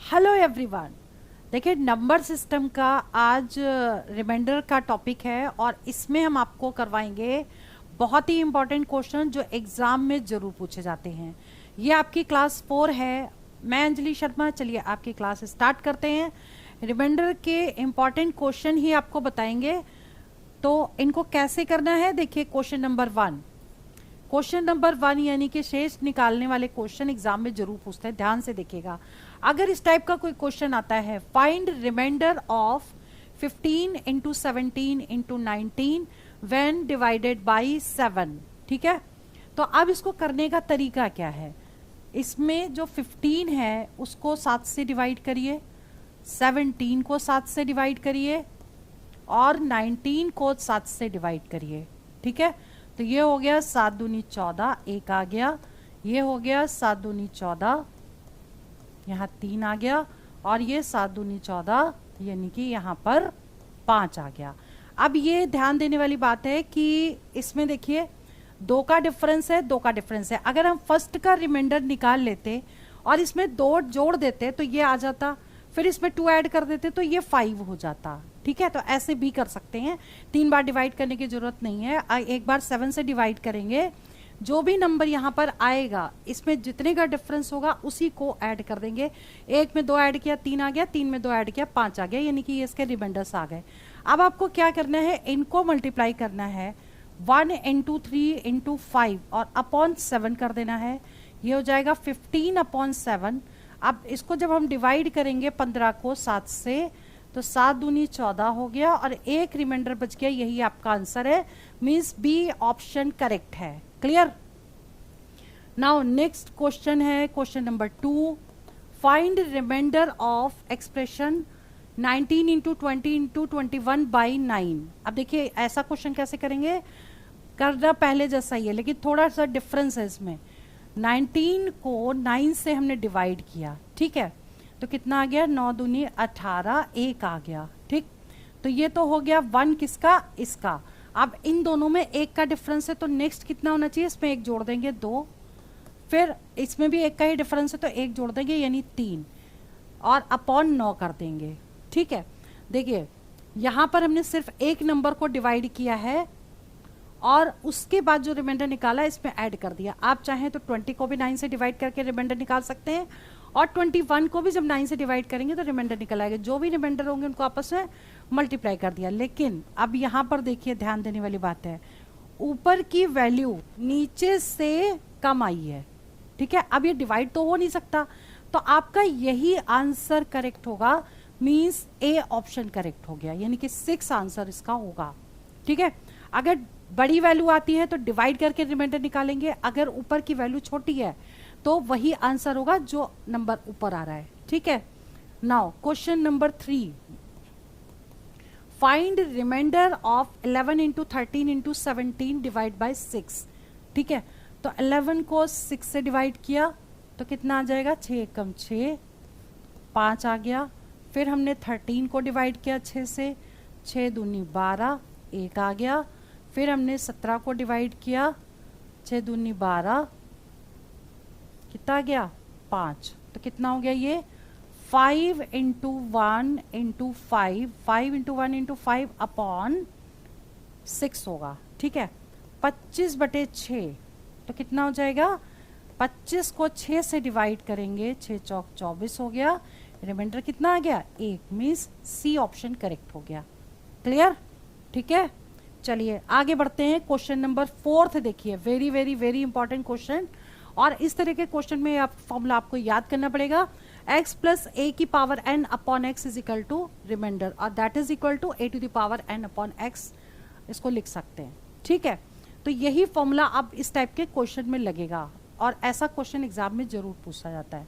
Hello everyone. देखिए, number system का आज रिमाइंडर का टॉपिक है और इसमें हम आपको करवाएंगे बहुत ही इम्पोर्टेंट क्वेश्चन जो एग्ज़ाम में ज़रूर पूछे जाते हैं। ये आपकी क्लास 4 है। मैं अंजलि शर्मा। चलिए आपकी क्लास स्टार्ट करते हैं। रिमाइंडर के इम्पॉर्टेंट क्वेश्चन ही आपको बताएंगे, तो इनको कैसे करना है। देखिए क्वेश्चन नंबर वन यानी कि शेष निकालने वाले क्वेश्चन एग्जाम में जरूर पूछते हैं। ध्यान से देखिएगा, अगर इस टाइप का कोई क्वेश्चन आता है, find remainder of 15 into 17 into 19 when divided by 7। ठीक है, तो अब इसको करने का तरीका क्या है। इसमें जो 15 है उसको 7 से डिवाइड करिए, 17 को 7 से डिवाइड करिए और 19 को 7 से डिवाइड करिए। ठीक है, तो ये हो गया 7 दूनी 14, एक आ गया। ये हो गया 7 दूनी 14, यहाँ 3 आ गया। और ये 7 दूनी 14 यानी कि यहाँ पर 5 आ गया। अब ये ध्यान देने वाली बात है कि इसमें देखिए 2 का डिफरेंस है, 2 का डिफरेंस है। अगर हम फर्स्ट का रिमाइंडर निकाल लेते और इसमें 2 जोड़ देते तो ये आ जाता, फिर इसमें 2 ऐड कर देते तो ये 5 हो जाता। ठीक है, तो ऐसे भी कर सकते हैं। 3 बार डिवाइड करने की जरूरत नहीं है। एक बार 7 से डिवाइड करेंगे, जो भी नंबर यहाँ पर आएगा इसमें जितने का डिफरेंस होगा उसी को ऐड कर देंगे। 1 में 2 ऐड किया 3 आ गया, 3 में 2 ऐड किया 5 आ गया, यानी कि इसके रिमाइंडर्स आ गए। अब आपको क्या करना है, इनको मल्टीप्लाई करना है 1 इंटू 3 इंटू 5 और अपॉन 7 कर देना है। ये हो जाएगा 15 अपॉन 7। अब इसको जब हम डिवाइड करेंगे 15 को 7 से, तो 7 दूनी 14 हो गया और एक रिमाइंडर बच गया। यही आपका आंसर है, मींस बी ऑप्शन करेक्ट है। क्लियर। नाउ नेक्स्ट क्वेश्चन है question number 2, find remainder of expression 19 into 20 into 21 by 9। अब देखिए ऐसा क्वेश्चन कैसे करेंगे, करना पहले जैसा ही है लेकिन थोड़ा सा डिफरेंस है इसमें। 19 को 9 से हमने डिवाइड किया, ठीक है, तो कितना आ गया, 9 दूनी 18, एक आ गया। ठीक, तो ये तो हो गया 1 किसका, इसका। अब इन दोनों में 1 का डिफरेंस है तो नेक्स्ट कितना होना चाहिए, इसमें 1 जोड़ देंगे 2, फिर इसमें भी 1 का ही डिफरेंस है तो 1 जोड़ देंगे यानी 3 और अपॉन 9 कर देंगे। ठीक है, देखिए यहाँ पर हमने सिर्फ एक नंबर को डिवाइड किया है और उसके बाद जो रिमाइंडर निकाला इसमें ऐड कर दिया। आप चाहें तो 20 को भी 9 से डिवाइड करके रिमाइंडर निकाल सकते हैं और 21 को भी जब 9 से डिवाइड करेंगे तो रिमाइंडर निकल आएगा। जो भी रिमाइंडर होंगे उनको आपस में मल्टीप्लाई कर दिया। लेकिन अब यहाँ पर देखिए ध्यान देने वाली बात है, ऊपर की वैल्यू नीचे से कम आई है। ठीक है, अब ये डिवाइड तो हो नहीं सकता, तो आपका यही आंसर करेक्ट होगा, मीन्स ए ऑप्शन करेक्ट हो गया, यानी कि 6 आंसर इसका होगा। ठीक है, अगर बड़ी वैल्यू आती है तो डिवाइड करके रिमाइंडर निकालेंगे, अगर ऊपर की वैल्यू छोटी है तो वही आंसर होगा जो नंबर ऊपर आ रहा है। ठीक है, now question number 3, find remainder of 11 into 13 into 17 divide by 6। ठीक है, तो 11 को 6 से डिवाइड किया तो कितना आ जाएगा, 6 कम 6, 5 आ गया। फिर हमने 13 को डिवाइड किया 6 से, 6 दूनी 12, एक आ गया। फिर हमने 17 को डिवाइड किया 6 दूनी 12, कितना आ गया, 5, तो कितना हो गया ये 5 into 1 into 5, 5 into 1 into 5 upon 6 होगा। ठीक है, 25 बटे 6 तो कितना हो जाएगा, 25 को 6 से डिवाइड करेंगे, 6 चौक 24 हो गया। रिमाइंडर कितना आ गया, 1, मीन्स सी ऑप्शन करेक्ट हो गया। क्लियर। ठीक है, चलिए आगे बढ़ते हैं। क्वेश्चन नंबर 4 देखिए, very very very important question. और इस तरह के क्वेश्चन में आप फॉर्मूला आपको याद करना पड़ेगा, x प्लस a की power n upon x is equal to remainder और that is equal to a to the power n upon x, इसको लिख सकते हैं। ठीक है, तो यही फॉर्मूला अब इस टाइप के क्वेश्चन में लगेगा और ऐसा क्वेश्चन एग्जाम में जरूर पूछा जाता है।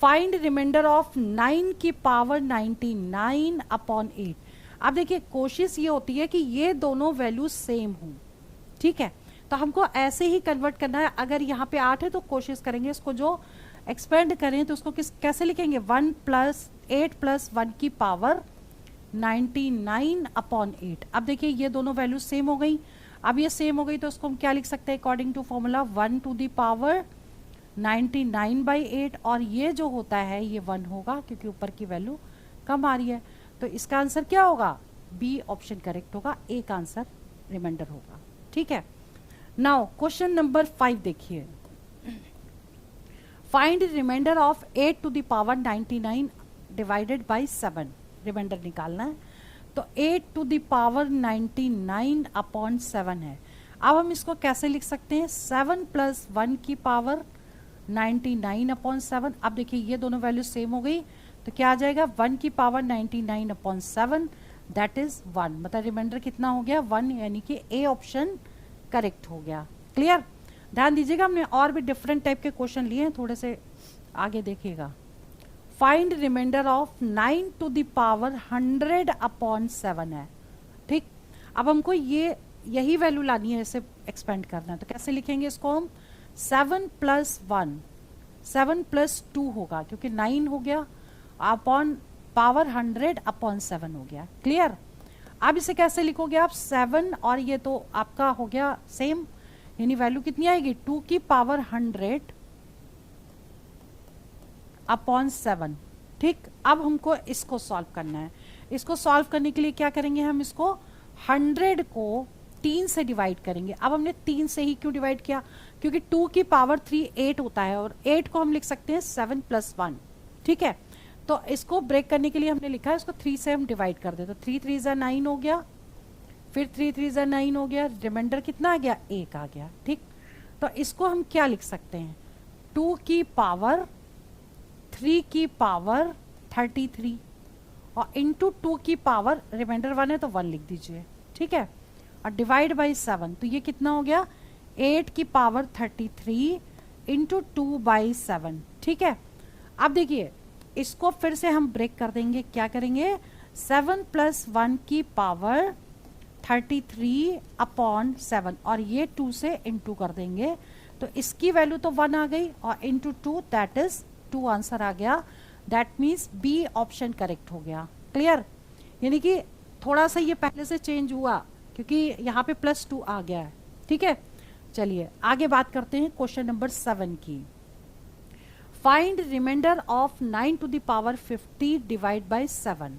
फाइंड रिमाइंडर ऑफ 9 की पावर 99 अपॉन 8। अब देखिए कोशिश ये होती है कि ये दोनों वैल्यू सेम हो। ठीक है, तो हमको ऐसे ही कन्वर्ट करना है। अगर यहाँ पे 8 है तो कोशिश करेंगे इसको जो एक्सपेंड करें तो उसको कैसे लिखेंगे, 1 प्लस 8 प्लस 1 की पावर 99 अपॉन 8। अब देखिए ये दोनों वैल्यू सेम हो गई। अब ये सेम हो गई तो उसको हम क्या लिख सकते हैं, according to formula 1 to the power 99/8 और ये जो होता है ये 1 होगा क्योंकि ऊपर की वैल्यू कम आ रही है। तो इसका आंसर क्या होगा? बी ऑप्शन करेक्ट होगा, ए का आंसर रिमाइंडर होगा। ठीक है, नाउ क्वेश्चन नंबर 5 देखिए। Find remainder of 8 to the power 99 divided by 7। Remainder निकालना है। तो 8 टू द पावर 99 अपॉन 7 है। अब हम इसको कैसे लिख सकते हैं? 7 प्लस 1 की पावर 99 अपॉन 7। अब देखिए ये दोनों वैल्यू सेम हो गई तो क्या आ जाएगा? 1 की पावर 99 अपॉन 7 दैट इज 1। मतलब रिमाइंडर कितना हो गया? 1, यानी कि ए ऑप्शन करेक्ट हो गया। क्लियर? ध्यान दीजिएगा, हमने और भी डिफरेंट टाइप के क्वेश्चन लिए हैं, थोड़े से आगे देखिएगा। Find remainder of 9 to the power 100 upon 7 है। ठीक, अब हमको यही वैल्यू लानी है, इसे एक्सपेंड करना है। तो कैसे लिखेंगे इसको हम? 7 प्लस 1, 7 प्लस 2 होगा क्योंकि 9 हो गया अपॉन पावर 100 अपॉन 7 हो गया। क्लियर? अब इसे कैसे लिखोगे आप? 7 और ये तो आपका हो गया सेम, यानी वैल्यू कितनी आएगी? 2 की पावर 100 अपॉन 7। ठीक, अब हमको इसको सॉल्व करना है। इसको सॉल्व करने के लिए क्या करेंगे? हम इसको 100 को 3 से डिवाइड करेंगे। अब हमने 3 से ही क्यों डिवाइड किया? क्योंकि 2 की पावर 3 8 होता है और 8 को हम लिख सकते हैं 7 प्लस 1। ठीक है, तो इसको ब्रेक करने के लिए हमने लिखा है इसको 3 से हम डिवाइड कर दे। तो 3 3 ज़ा 9 हो गया, फिर 3 3 ज़ा 9 हो गया, रिमाइंडर कितना आ गया? 1 आ गया। ठीक, तो इसको हम क्या लिख सकते हैं? 2 की पावर 3 की पावर 33 और इंटू 2 की पावर, रिमाइंडर 1 है तो 1 लिख दीजिए। ठीक है, और डिवाइड बाई 7, तो ये कितना हो गया? 8 की पावर 33 इंटू 2/7। ठीक है, अब देखिए इसको फिर से हम ब्रेक कर देंगे। क्या करेंगे? 7 प्लस 1 की पावर 33 अपॉन 7 और ये 2 से इंटू कर देंगे तो इसकी वैल्यू तो 1 आ गई और इंटू 2 दैट इज 2 आंसर आ गया। That means B option correct हो गया। क्लियर? यानी कि थोड़ा सा ये पहले से चेंज हुआ क्योंकि यहाँ पे +2 आ गया है। ठीक है, चलिए आगे बात करते हैं क्वेश्चन नंबर 7 की। Find remainder of 9 to the power 50 divide by 7।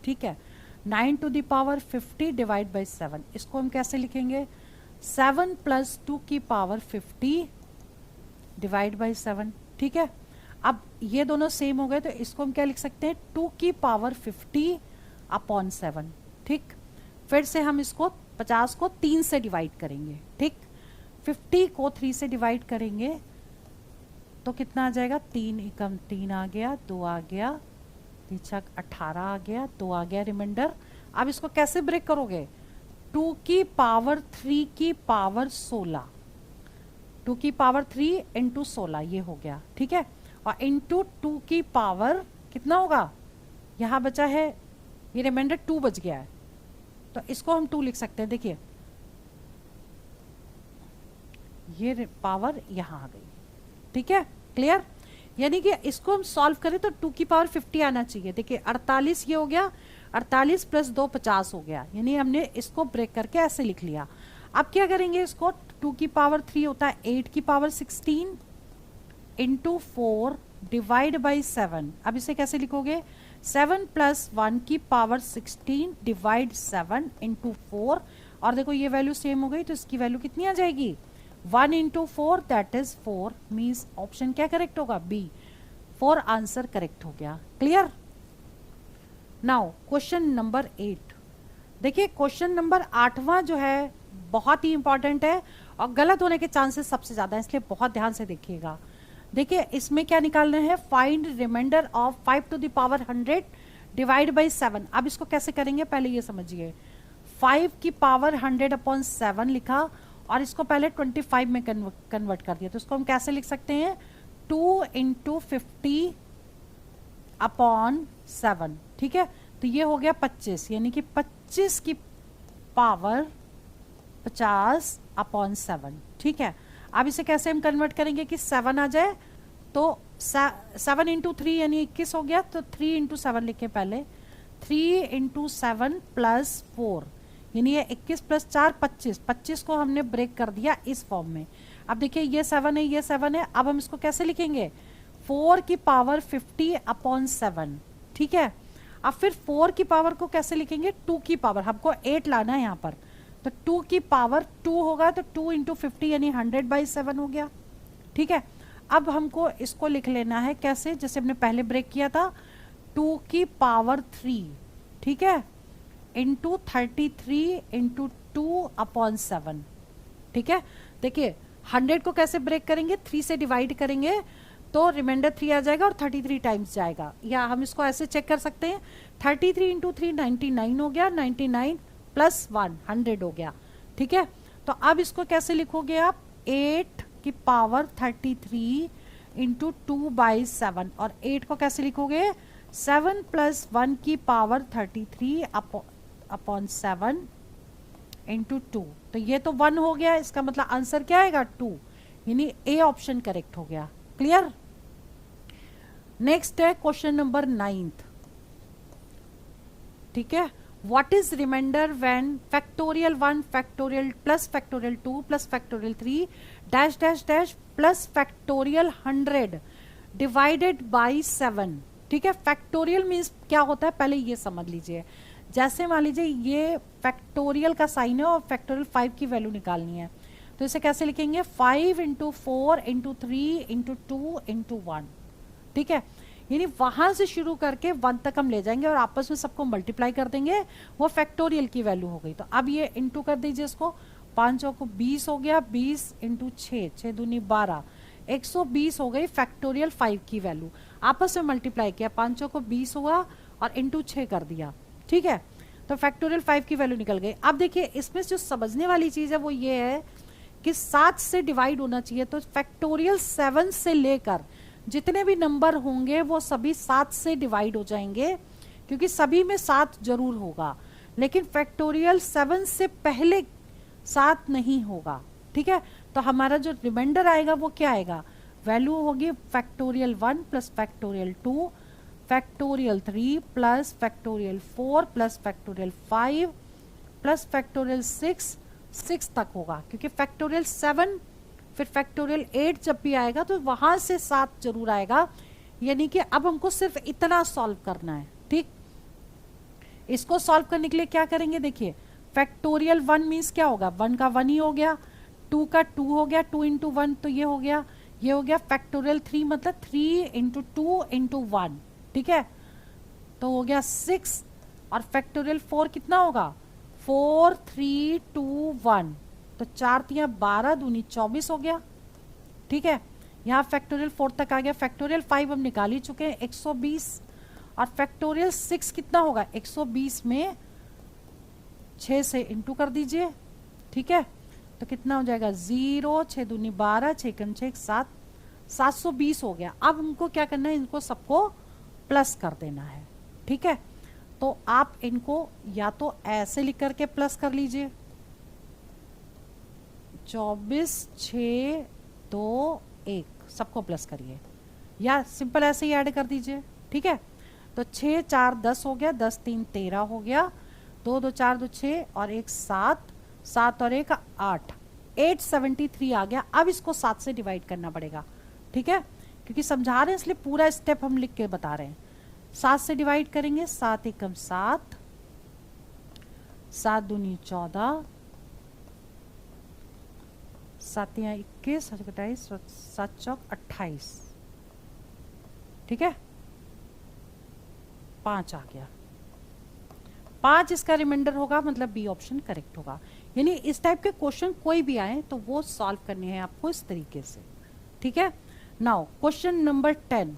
ठीक है, 9 to the power 50 divide by 7, इसको हम कैसे लिखेंगे? 7 प्लस 2 की पावर 50 डिवाइड बाय 7। ठीक है, अब ये दोनों सेम हो गए तो इसको हम क्या लिख सकते हैं? 2 की पावर 50 अपॉन 7। ठीक, फिर से हम इसको 50 को 3 से डिवाइड करेंगे। ठीक, 50 को 3 से डिवाइड करेंगे तो कितना आ जाएगा? 3 एकम 3 आ गया, 2 आ गया, 3 18 आ गया, 2 आ गया रिमाइंडर। अब इसको कैसे ब्रेक करोगे? 2 की पावर 3 की पावर 16, 2 की पावर 3 इंटू 16 ये हो गया। ठीक है, और इंटू 2 की पावर कितना होगा? यहाँ बचा है ये रिमाइंडर 2 बच गया है तो इसको हम 2 लिख सकते हैं। देखिए ये पावर यहाँ आ गई। ठीक है, क्लियर? यानी कि इसको हम सॉल्व करें तो 2 की पावर 50 आना चाहिए। देखिए 48 ये हो गया, 48 प्लस 2 50 हो गया, यानी हमने इसको ब्रेक करके ऐसे लिख लिया। अब क्या करेंगे? इसको 2 की पावर 3 होता है 8 की पावर 16 इंटू 4 डिवाइड बाई 7। अब इसे कैसे लिखोगे? 7 प्लस 1 की पावर 16 डिवाइड 7 इंटू 4 और देखो ये वैल्यू सेम हो गई तो इसकी वैल्यू कितनी आ जाएगी? 1 into 4 that is 4। Means option क्या करेक्ट होगा? बी, 4 आंसर करेक्ट हो गया। क्लियर? नाउ क्वेश्चन नंबर 8 देखिए। क्वेश्चन नंबर 8वां जो है बहुत ही इंपॉर्टेंट है और गलत होने के चांसेस सबसे ज्यादा है, इसलिए बहुत ध्यान से देखिएगा। देखिए इसमें क्या निकालना है? Find remainder of 5 to the power 100 divide by 7। अब इसको कैसे करेंगे पहले ये समझिए। 5 की पावर 100 अपॉन 7 लिखा और इसको पहले 25 में कन्वर्ट कर दिया तो इसको हम कैसे लिख सकते हैं? 2 इंटू 50 अपॉन 7। ठीक है, तो ये हो गया 25, यानी कि 25 की पावर 50 अपॉन 7। ठीक है, अब इसे कैसे हम कन्वर्ट करेंगे कि 7 आ जाए तो 7 इंटू 3 यानी 21 हो गया तो 3 इंटू 7 लिखे पहले। 3 इंटू 7 प्लस 4 यानी ये 21 प्लस 4 25। 25 को हमने ब्रेक कर दिया इस फॉर्म में। अब देखिए ये 7 है, ये 7 है, अब हम इसको कैसे लिखेंगे, 4 की पावर 50 अपॉन 7, ठीक है। अब फिर 4 की पावर को कैसे लिखेंगे, 2 की पावर, हमको 8 लाना है यहाँ पर, तो 2 की पावर 2 होगा, तो 2 इंटू 50 यानी 100/7 हो गया, ठीक है। अब हमको इसको लिख लेना है कैसे, जैसे हमने पहले ब्रेक किया था, 2 की पावर 3, ठीक है, इंटू 33 इंटू 2 अपॉन 7, ठीक है। देखिए 100 को कैसे ब्रेक करेंगे, 3 से डिवाइड करेंगे तो रिमाइंडर 3 आ जाएगा और 33 टाइम्स जाएगा, या हम इसको ऐसे चेक कर सकते हैं, 33 इंटू 3 99 हो गया, 99 प्लस 1 100 हो गया, ठीक है। तो अब इसको कैसे लिखोगे आप, 8 की पावर 33 इंटू 2/7, और 8 को कैसे लिखोगे, 7 प्लस 1 की पावर 33 अपॉन 7 इंटू 2, तो ये तो 1 हो गया, इसका मतलब आंसर क्या आएगा 2, यानी ए ऑप्शन करेक्ट हो गया। क्लियर। नेक्स्ट है क्वेश्चन नंबर 9, ठीक है। What is remainder when factorial 1 factorial plus factorial 2 plus factorial 3 dash dash dash plus factorial 100 divided by 7, ठीक है। फैक्टोरियल मीन्स क्या होता है, पहले ये समझ लीजिए। जैसे मान लीजिए ये फैक्टोरियल का साइन है और फैक्टोरियल 5 की वैल्यू निकालनी है, तो इसे कैसे लिखेंगे, 5 इंटू 4 इंटू 3 इंटू 2 इंटू 1, ठीक है। यानी वहां से शुरू करके 1 तक हम ले जाएंगे और आपस में सबको मल्टीप्लाई कर देंगे, वो फैक्टोरियल की वैल्यू हो गई। तो अब ये इंटू कर दीजिए इसको, 5 को 20 हो गया, 20 इंटू 6, 6 दूनी 12, 120 हो गई फैक्टोरियल 5 की वैल्यू। आपस में मल्टीप्लाई किया, 5 को 20 हुआ और इंटू 6 कर दिया, ठीक है। तो फैक्टोरियल 5 की वैल्यू निकल गई। अब देखिए इसमें जो समझने वाली चीज है वो ये है कि 7 से डिवाइड होना चाहिए, तो फैक्टोरियल 7 से लेकर जितने भी नंबर होंगे वो सभी 7 से डिवाइड हो जाएंगे, क्योंकि सभी में 7 जरूर होगा, लेकिन फैक्टोरियल 7 से पहले 7 नहीं होगा, ठीक है। तो हमारा जो रिमाइंडर आएगा वो क्या आएगा, वैल्यू होगी factorial 1 plus factorial 2 factorial 3 plus factorial 4 plus factorial 5 plus factorial 6 तक होगा, क्योंकि फैक्टोरियल 7 फिर फैक्टोरियल 8 जब भी आएगा तो वहां से 7 जरूर आएगा, यानी कि अब हमको सिर्फ इतना सॉल्व करना है, ठीक। इसको सॉल्व करने के लिए क्या करेंगे, देखिए फैक्टोरियल 1 मीन्स क्या होगा, 1 का 1 ही हो गया, 2 का 2 हो गया, 2 इंटू 1 तो ये हो गया, ये हो गया फैक्टोरियल 3 मतलब 3 इंटू 2 इंटू 1, ठीक है, तो हो गया 6, और फैक्टोरियल 4 कितना होगा, 4 3 2 1, तो 4 3 12 दूनी 24 हो गया, ठीक है। यहाँ फैक्टोरियल 4 तक आ गया, फैक्टोरियल 5 हम निकाल ही चुके हैं 120, और फैक्टोरियल 6 कितना होगा, 120 में 6 से इंटू कर दीजिए, ठीक है, तो कितना हो जाएगा 0, 6 दूनी 12, 6 कम 6 7, 720 हो गया। अब हमको क्या करना है, इनको सबको प्लस कर देना है, ठीक है। तो आप इनको या तो ऐसे लिख करके प्लस कर लीजिए, 24 6 2 1 सबको प्लस करिए, या सिंपल ऐसे ही ऐड कर दीजिए, ठीक है। तो 6 4 10 हो गया, 10 3 13 हो गया, 2 2 4 2 6 और 1 7, 7 और 1 8, 873 आ गया। अब इसको 7 से डिवाइड करना पड़ेगा, ठीक है, क्योंकि समझा रहे हैं इसलिए पूरा स्टेप हम लिख के बता रहे हैं। 7 से डिवाइड करेंगे, 7 एकम 7, 7 दूनी 14, 7 या 21, 27, 7 चौक 28, ठीक है, 5 आ गया, 5 इसका रिमाइंडर होगा, मतलब बी ऑप्शन करेक्ट होगा। यानी इस टाइप के क्वेश्चन कोई भी आए तो वो सॉल्व करने हैं आपको इस तरीके से, ठीक है। Now question number 10,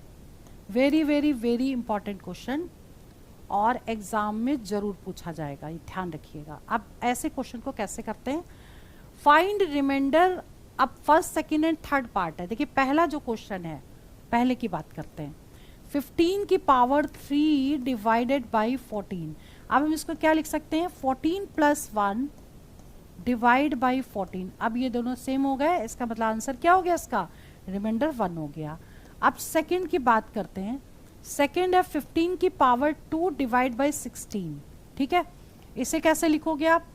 very very very important question, और एग्जाम में जरूर पूछा जाएगा, ये ध्यान रखिएगा। अब ऐसे क्वेश्चन को कैसे करते हैं, फाइंड रिमाइंडर। अब first second and third part है। देखिए पहला जो क्वेश्चन है, पहले की बात करते हैं, 15 की पावर 3 डिवाइडेड बाई 14। अब हम इसको क्या लिख सकते हैं, 14 प्लस 1 डिवाइड बाई 14। अब ये दोनों सेम हो गए, इसका मतलब आंसर क्या हो गया, इसका रिमाइंडर 1 हो गया। अब सेकेंड की बात करते हैं, सेकेंड है 15 की पावर 2 डिवाइड बाई 16, ठीक है। इसे कैसे लिखोगे आप,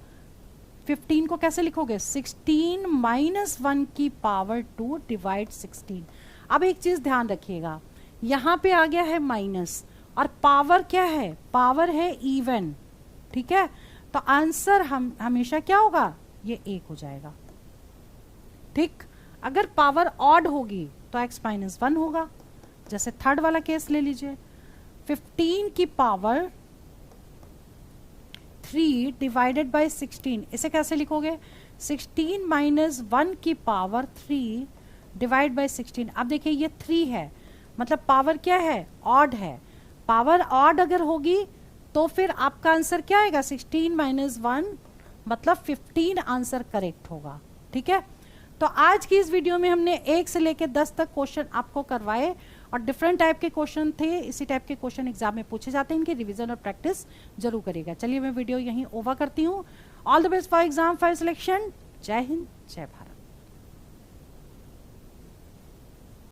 15 को कैसे लिखोगे? 16 माइनस 1 की पावर 2 डिवाइड 16। अब एक चीज ध्यान रखिएगा, यहां पे आ गया है माइनस और पावर क्या है? पावर है इवन, ठीक है? तो आंसर हम हमेशा क्या होगा? ये 1 हो जाएगा, ठीक। अगर पावर ऑड होगी तो x माइनस 1 होगा। जैसे थर्ड वाला केस ले लीजिए, 15 की पावर 3 डिवाइडेड बाय 16, इसे कैसे लिखोगे? 16 माइनस 1 की पावर 3 डिवाइड बाय 16। अब देखिए ये 3 है, मतलब पावर क्या है? ऑड है। पावर ऑड अगर होगी तो फिर आपका आंसर क्या आएगा? 16 माइनस 1 मतलब 15 आंसर करेक्ट होगा, ठीक है। तो आज की इस वीडियो में हमने 1 से लेकर 10 तक क्वेश्चन आपको करवाए और डिफरेंट टाइप के क्वेश्चन थे। इसी टाइप के क्वेश्चन एग्जाम में पूछे जाते हैं, इनकी रिवीजन और प्रैक्टिस जरूर करिएगा। चलिए मैं वीडियो यहीं ओवर करती हूँ। All the best for exam for selection. जय हिंद, जय भारत।